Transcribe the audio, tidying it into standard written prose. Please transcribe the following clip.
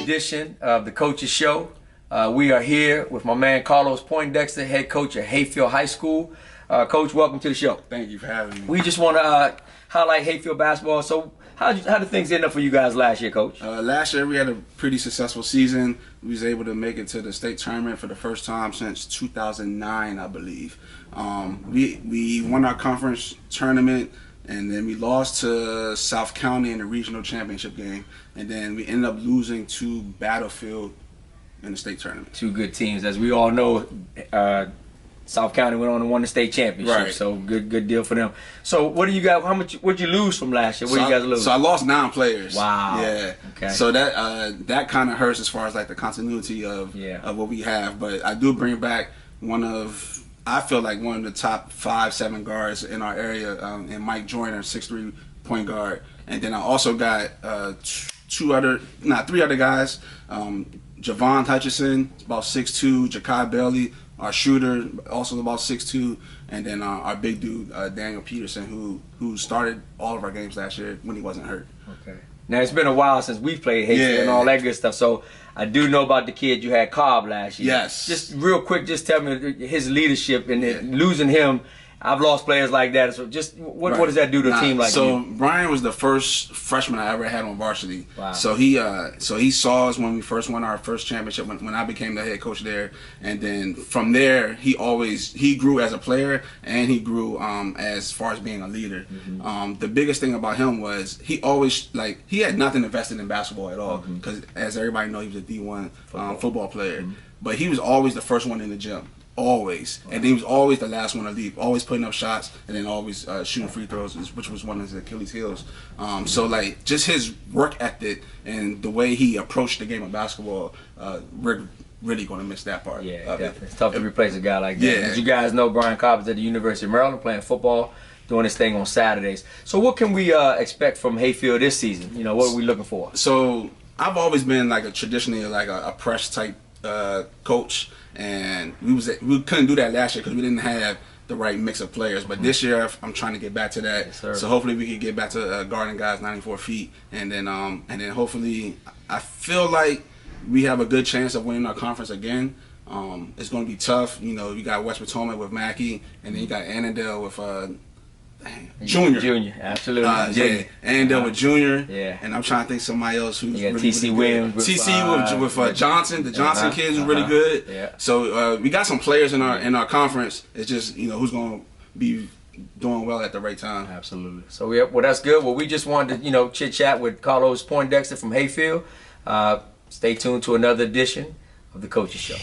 edition of the Coaches Show. We are here with my man Carlos Poindexter, head coach at Hayfield High School. Coach, welcome to the show. Thank you for having me. We just want to highlight Hayfield basketball. So how did things end up for you guys last year, Coach? Last year we had a pretty successful season. We was able to make it to the state tournament for the first time since 2009, I believe. We won our conference tournament, and then we lost to South County in the regional championship game, and then we ended up losing to Battlefield in the state tournament. Two good teams, as we all know. South County went on and won the state championship, right. So good deal for them. So what do you got? What'd you lose from last year? What do you guys lose? So I lost 9 players. Wow. Yeah. Okay. So that kind of hurts as far as like the continuity of what we have. But I do bring back I feel like one of the top 5-7 guards in our area, and Mike Joyner, 6'3" point guard. And then I also got 3 other guys. Javon Hutchison, about 6'2", Jakai Bailey, our shooter, also about 6'2", and then our big dude, Daniel Peterson, who started all of our games last year when he wasn't hurt. Okay. Now, it's been a while since we played Hayfield and all that good stuff, so I do know about the kid you had, Cobb, last year. Yes. Just real quick, just tell me his leadership and losing him. I've lost players like that, so just what does that do to a team like you? So Brian was the first freshman I ever had on varsity. Wow. So he saw us when we first won our first championship when I became the head coach there, and then from there he grew as a player and he grew as far as being a leader. Mm-hmm. The biggest thing about him was he always he had nothing invested in basketball at all because as everybody knows he was a D1 football player, but he was always the first one in the gym. Always. And he was always the last one to leave, always putting up shots, and then always shooting free throws, which was one of his Achilles heels. So just his work ethic and the way he approached the game of basketball, we're really going to miss that part. Yeah, definitely. It's tough to replace a guy like that. Yeah. As you guys know, Brian Cobb is at the University of Maryland playing football, doing his thing on Saturdays. So what can we expect from Hayfield this season? You know, what are we looking for? So I've always been traditionally a press type coach, and we couldn't do that last year because we didn't have the right mix of players. But this year I'm trying to get back to that. Yes, so hopefully we can get back to guarding guys 94 feet, and then hopefully I feel like we have a good chance of winning our conference again. It's going to be tough. You know, you got West Potomac with Mackey, and then you got Annandale with Junior, absolutely. Junior. Annandale with Junior. Yeah. And I'm trying to think somebody else who's really TC Williams. TC with Johnson. The Johnson kids are really good. Yeah. So we got some players in our conference. It's just who's going to be doing well at the right time. Absolutely. So well, that's good. Well, we just wanted to chit chat with Carlos Poindexter from Hayfield. Stay tuned to another edition of the Coaches Show.